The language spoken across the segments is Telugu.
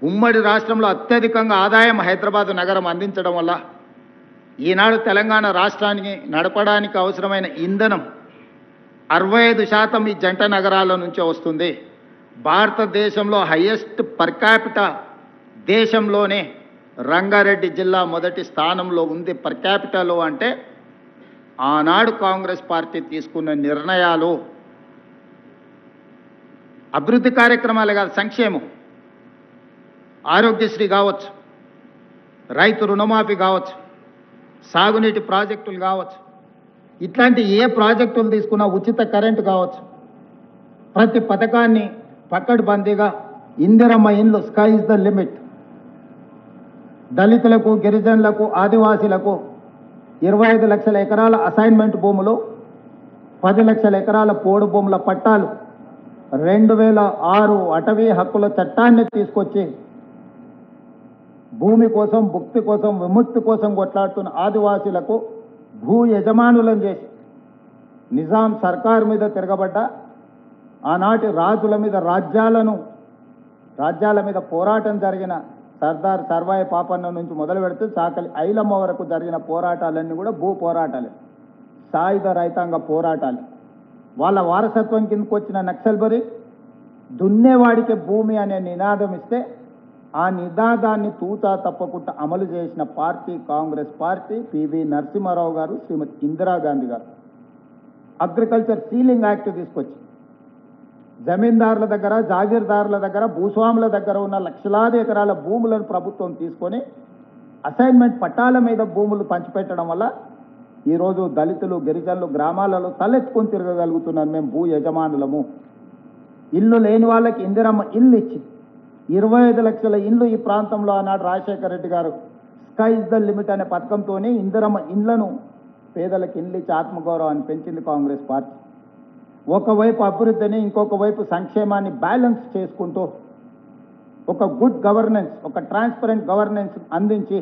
ఉమ్మడి రాష్ట్రంలో అత్యధికంగా ఆదాయం హైదరాబాద్ నగరం అందించడం వల్ల ఈనాడు తెలంగాణ రాష్ట్రానికి నడపడానికి అవసరమైన ఇంధనం 65% ఈ జంట నగరాల నుంచే వస్తుంది. భారతదేశంలో హైయెస్ట్ పర్ క్యాపిటా దేశంలోనే రంగారెడ్డి జిల్లా మొదటి స్థానంలో ఉంది పర్ క్యాపిటాలో. అంటే ఆనాడు కాంగ్రెస్ పార్టీ తీసుకున్న నిర్ణయాలు అభివృద్ధి కార్యక్రమాలే కాదు, సంక్షేమం, ఆరోగ్యశ్రీ కావచ్చు, రైతు రుణమాఫీ కావచ్చు, సాగునీటి ప్రాజెక్టులు కావచ్చు, ఇట్లాంటి ఏ ప్రాజెక్టులు తీసుకున్నా ఉచిత కరెంటు కావచ్చు, ప్రతి పథకాన్ని పకడ్బందీగా ఇందిరమ్మ ఇండ్లు స్కై ఇస్ ద లిమిట్, దళితులకు, గిరిజనులకు, ఆదివాసీలకు 25 లక్షల ఎకరాల అసైన్మెంట్ భూములు, 10 లక్షల ఎకరాల పోడు భూముల పట్టాలు, 2006 అటవీ హక్కుల చట్టాన్ని తీసుకొచ్చి భూమి కోసం, భుక్తి కోసం, విముక్తి కోసం కొట్లాడుతున్న ఆదివాసీలకు భూ యజమానులను చేసి నిజాం సర్కారు మీద తిరగబడ్డ ఆనాటి రాజుల మీద రాజ్యాల మీద పోరాటం జరిగిన సర్దార్ సర్వాయి పాపన్న నుంచి మొదలు పెడితే చాకలి ఐలమ్మ వరకు జరిగిన పోరాటాలన్నీ కూడా భూ పోరాటాలే, సాయుధ రైతాంగ పోరాటాలు. వాళ్ళ వారసత్వం కిందకు వచ్చిన నక్సల్బరి దున్నేవాడికి భూమి అనే నినాదం ఇస్తే ఆ నినాదాన్ని తూచా తప్పకుండా అమలు చేసిన పార్టీ కాంగ్రెస్ పార్టీ. పివి నరసింహారావు గారు, శ్రీమతి ఇందిరాగాంధీ గారు అగ్రికల్చర్ సీలింగ్ యాక్ట్ తీసుకొచ్చి జమీందారుల దగ్గర, జాగీర్దారుల దగ్గర, భూస్వాముల దగ్గర ఉన్న లక్షలాది ఎకరాల భూములను ప్రభుత్వం తీసుకొని అసైన్మెంట్ పట్టాల మీద భూములు పంచిపెట్టడం వల్ల ఈరోజు దళితులు, గిరిజనులు గ్రామాలలో తలెత్తుకొని తిరగగలుగుతున్నారు. మేము భూ యజమానులము. ఇల్లు లేని వాళ్ళకి ఇందిరమ్మ ఇల్లు ఇచ్చి 25 లక్షల ఇల్లు ఈ ప్రాంతంలో ఆనాడు రాజశేఖర రెడ్డి గారు స్కై ఇస్ ద లిమిట్ అనే పథకంతో ఇందిరమ్మ ఇళ్లను పేదలకు ఇల్లు ఇచ్చి ఆత్మగౌరవాన్ని పెంచింది కాంగ్రెస్ పార్టీ. ఒకవైపు అభివృద్ధిని, ఇంకొక వైపు సంక్షేమాన్ని బ్యాలెన్స్ చేసుకుంటూ ఒక గుడ్ గవర్నెన్స్, ఒక ట్రాన్స్పరెంట్ గవర్నెన్స్ అందించి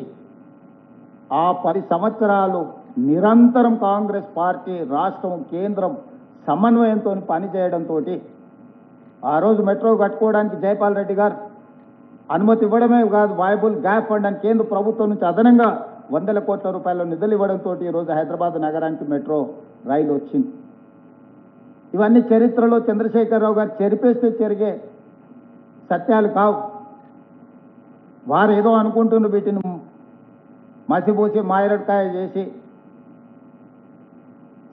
ఆ 10 సంవత్సరాలు నిరంతరం కాంగ్రెస్ పార్టీ రాష్ట్రం, కేంద్రం సమన్వయంతో పనిచేయడంతో ఆ రోజు మెట్రో కట్టుకోవడానికి జైపాల్ రెడ్డి గారు అనుమతి ఇవ్వడమే కాదు, వాయబుల్ గ్యాప్ ఫండ్ అని కేంద్ర ప్రభుత్వం నుంచి అదనంగా 100 కోట్ల రూపాయల నిధులు ఇవ్వడంతో ఈరోజు హైదరాబాద్ నగరానికి మెట్రో రైలు వచ్చింది. ఇవన్నీ చరిత్రలో చంద్రశేఖరరావు గారు చెరిపేస్తే జరిగే సత్యాలు కావు. వారు ఏదో అనుకుంటున్న వీటిని మసిబూసి మాయరడ్కాయ చేసి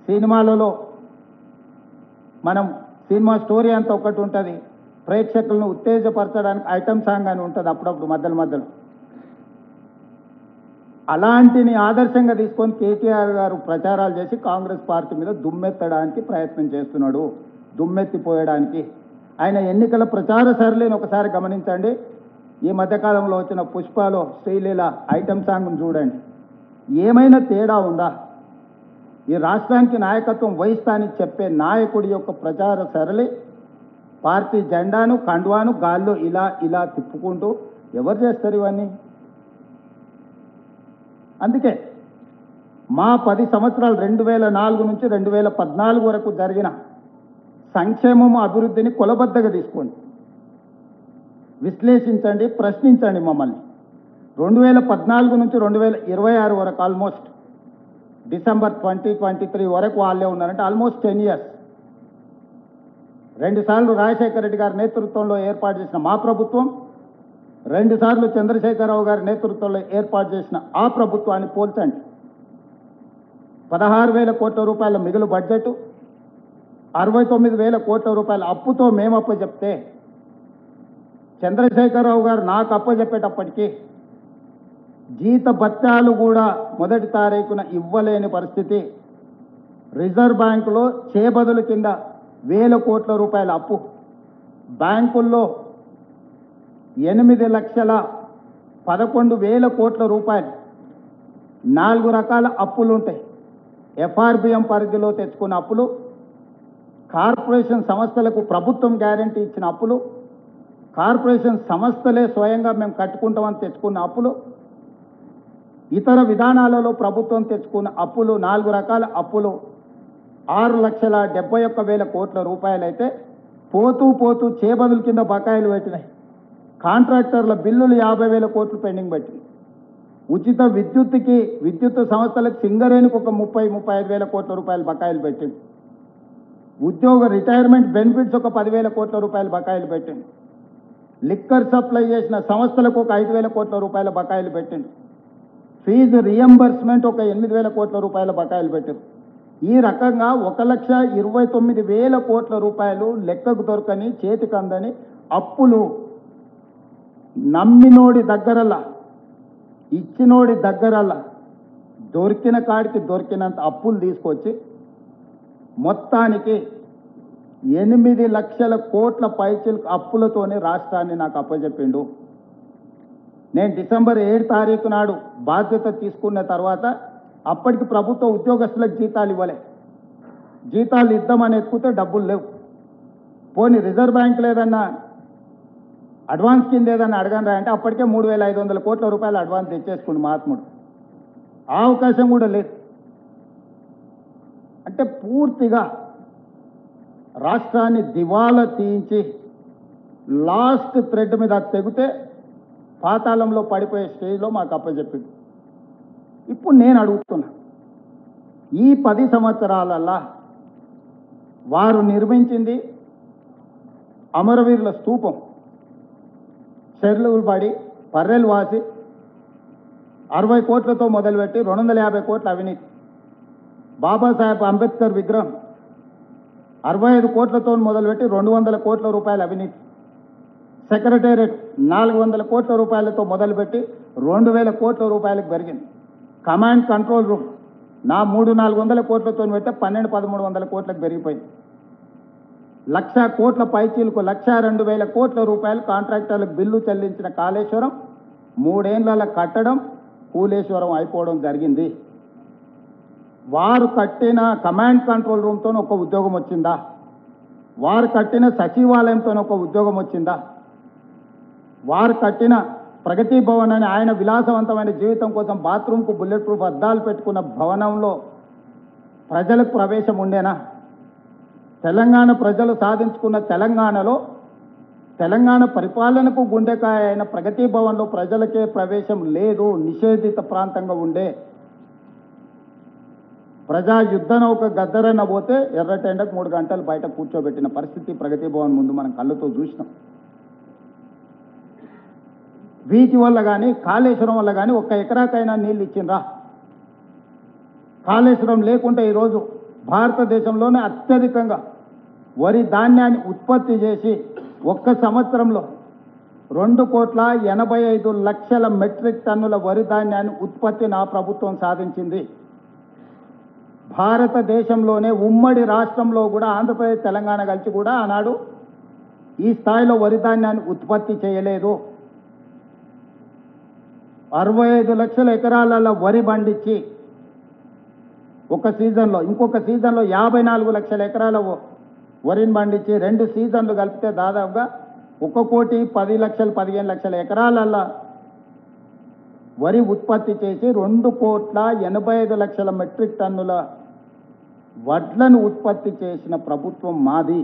సినిమాలలో మనం సినిమా స్టోరీ అంతా ఒకటి ఉంటుంది, ప్రేక్షకులను ఉత్తేజపరచడానికి ఐటమ్ సాంగ్ అని ఉంటుంది అప్పుడప్పుడు మధ్యలో. అలాంటిని ఆదర్శంగా తీసుకొని కేటీఆర్ గారు ప్రచారాలు చేసి కాంగ్రెస్ పార్టీ మీద దుమ్మెత్తడానికి ప్రయత్నం చేస్తున్నాడు, దుమ్మెత్తిపోయడానికి. ఆయన ఎన్నికల ప్రచార సరళిని ఒకసారి గమనించండి. ఈ మధ్యకాలంలో వచ్చిన పుష్పలో శ్రీలీల ఐటమ్ సాంగ్ను చూడండి, ఏమైనా తేడా ఉందా? ఈ రాష్ట్రానికి నాయకత్వం వహిస్తానని చెప్పే నాయకుడి యొక్క ప్రచార సరళి పార్టీ జెండాను, కండువాను గాల్లో ఇలా తిప్పుకుంటూ ఎవరు చేస్తారు ఇవన్నీ? అందుకే మా 10 సంవత్సరాలు 2004 నుంచి 2014 వరకు జరిగిన సంక్షేమము, అభివృద్ధిని కొలబద్దగా తీసుకోండి, విశ్లేషించండి, ప్రశ్నించండి మమ్మల్ని. 2014 నుంచి 2026 వరకు ఆల్మోస్ట్ డిసెంబర్ 2023 వరకు వాళ్ళే ఉన్నారంటే ఆల్మోస్ట్ 10 years. 2 సార్లు రాజశేఖర రెడ్డి గారి నేతృత్వంలో ఏర్పాటు చేసిన మా ప్రభుత్వం, 2 సార్లు చంద్రశేఖరరావు గారి నేతృత్వంలో ఏర్పాటు చేసిన ఆ ప్రభుత్వాన్ని పోల్చండి. 16,000 కోట్ల రూపాయల మిగులు బడ్జెట్, 69,000 కోట్ల రూపాయల అప్పుతో మేము అప్పచెప్తే చంద్రశేఖరరావు గారు నాకు అప్పచెప్పేటప్పటికీ జీత భత్యాలు కూడా మొదటి తారీఖున ఇవ్వలేని పరిస్థితి. రిజర్వ్ బ్యాంకులో చేబదుల కింద 1,000 కోట్ల రూపాయల అప్పు, బ్యాంకుల్లో 8,11,000 కోట్ల రూపాయలు, 4 రకాల అప్పులు ఉంటాయి. ఎఫ్ఆర్బిఎం పరిధిలో తెచ్చుకున్న అప్పులు, కార్పొరేషన్ సంస్థలకు ప్రభుత్వం గ్యారంటీ ఇచ్చిన అప్పులు, కార్పొరేషన్ సంస్థలే స్వయంగా మేము కట్టుకుంటామని తెచ్చుకున్న అప్పులు, ఇతర విధానాలలో ప్రభుత్వం తెచ్చుకున్న అప్పులు, 4 రకాల అప్పులు 6,71,000 కోట్ల రూపాయలైతే పోతూ చేబదుల కింద బకాయిలు పెట్టినాయి. కాంట్రాక్టర్ల బిల్లులు 50,000 కోట్లు పెండింగ్ పెట్టింది. ఉచిత విద్యుత్తుకి విద్యుత్ సంస్థలకు సింగరేణికి ఒక 35,000 కోట్ల రూపాయలు బకాయిలు పెట్టింది. ఉద్యోగ రిటైర్మెంట్ బెనిఫిట్స్ ఒక 10,000 కోట్ల రూపాయలు బకాయిలు పెట్టింది. లిక్కర్ సప్లై చేసిన సంస్థలకు ఒక 5,000 కోట్ల రూపాయల బకాయిలు పెట్టింది. ఫీజు రియంబర్స్మెంట్ ఒక 8,000 కోట్ల రూపాయల బకాయిలు పెట్టింది. ఈ రకంగా 1,29,000 కోట్ల రూపాయలు లెక్కకు దొరకని చేతికి అందని అప్పులు నమ్మినోడి దగ్గరలా ఇచ్చినోడి దగ్గరలా దొరికిన కాడికి దొరికినంత అప్పులు తీసుకొచ్చి మొత్తానికి 8 లక్షల కోట్ల పైచిలకు అప్పులతోనే రాష్ట్రాన్ని నాకు అప్పచెప్పిండు. నేను డిసెంబర్ 7 తారీఖు నాడు బాధ్యత తీసుకున్న తర్వాత అప్పటికి ప్రభుత్వ ఉద్యోగస్తులకు జీతాలు ఇవ్వలే. జీతాలు ఇద్దామని ఎత్తుకుతే డబ్బులు లేవు. పోనీ రిజర్వ్ బ్యాంక్ లేదన్నా అడ్వాన్స్ కింద ఏదన్నా అడగనరా అంటే అప్పటికే 3,500 కోట్ల రూపాయలు అడ్వాన్స్ తెచ్చేసుకుండు మహాత్ముడు. ఆ అవకాశం కూడా లేదు. అంటే పూర్తిగా రాష్ట్రాన్ని దివాలా తీయించి లాస్ట్ థ్రెడ్ మీద తెగితే పాతాళంలో పడిపోయే స్టేజ్లో మాకు అప్పచెప్పింది. ఇప్పుడు నేను అడుగుతున్నా, ఈ 10 సంవత్సరాలల్లా వారు నిర్మించింది అమరవీరుల స్తూపం, చెర్లులు పడి పర్రెలు వాసి 60 కోట్లతో మొదలుపెట్టి 250 కోట్ల అవినీతి. బాబాసాహెబ్ అంబేద్కర్ విగ్రహం 65 కోట్లతో మొదలుపెట్టి 200 కోట్ల రూపాయల అవినీతి. సెక్రటేరియట్ 400 కోట్ల రూపాయలతో మొదలుపెట్టి 2,000 కోట్ల రూపాయలకు పెరిగింది. కమాండ్ కంట్రోల్ రూమ్ నా 300-400 కోట్లతో పెడితే 1,200-1,300 కోట్లకు పెరిగిపోయింది. 1,00,000 కోట్ల పైచీలకు 1,02,000 కోట్ల రూపాయలు కాంట్రాక్టర్లకు బిల్లు చెల్లించిన కాళేశ్వరం 3 ఏళ్ల కట్టడం కూలేశ్వరం అయిపోవడం జరిగింది. వారు కట్టిన కమాండ్ కంట్రోల్ రూమ్తో ఒక ఉద్యోగం వచ్చిందా? వారు కట్టిన సచివాలయంతో ఒక ఉద్యోగం వచ్చిందా? వారు కట్టిన ప్రగతి భవన్ అని ఆయన విలాసవంతమైన జీవితం కోసం బాత్రూమ్కు బుల్లెట్ ప్రూఫ్ అద్దాలు పెట్టుకున్న భవనంలో ప్రజలకు ప్రవేశం ఉండేనా? తెలంగాణ ప్రజలు సాధించుకున్న తెలంగాణలో తెలంగాణ పరిపాలనకు గుండెకాయ అయిన ప్రగతి భవన్లో ప్రజలకే ప్రవేశం లేదు, నిషేధిత ప్రాంతంగా ఉండే. ప్రజా యుద్ధ నౌక గద్దరన్న పోతే ఎర్రటెండకు 3 గంటలు బయట కూర్చోబెట్టిన పరిస్థితి ప్రగతి భవన్ ముందు మనం కళ్ళతో చూసినాం. వీటి వల్ల కానీ కాళేశ్వరం వల్ల కానీ 1 ఎకరాకైనా నీళ్ళు ఇచ్చిండ్రా? కాళేశ్వరం లేకుంటే ఈరోజు భారతదేశంలోనే అత్యధికంగా వరి ధాన్యాన్ని ఉత్పత్తి చేసి 1 సంవత్సరంలో 2,85,00,000 మెట్రిక్ టన్నుల వరి ధాన్యాన్ని ఉత్పత్తి నా ప్రభుత్వం సాధించింది. భారతదేశంలోనే ఉమ్మడి రాష్ట్రంలో కూడా ఆంధ్రప్రదేశ్ తెలంగాణ కలిసి కూడా ఆనాడు ఈ స్థాయిలో వరి ధాన్యాన్ని ఉత్పత్తి చేయలేదు. 65 లక్షల ఎకరాల వరి పండించి ఒక సీజన్లో, ఇంకొక సీజన్లో 54 లక్షల ఎకరాల వరిని పండించి 2 సీజన్లు కలిపితే దాదాపుగా 1,10,00,000 15 లక్షల ఎకరాలల్లో వరి ఉత్పత్తి చేసి 2,85,00,000 మెట్రిక్ టన్నుల వడ్లను ఉత్పత్తి చేసిన ప్రభుత్వం మాది.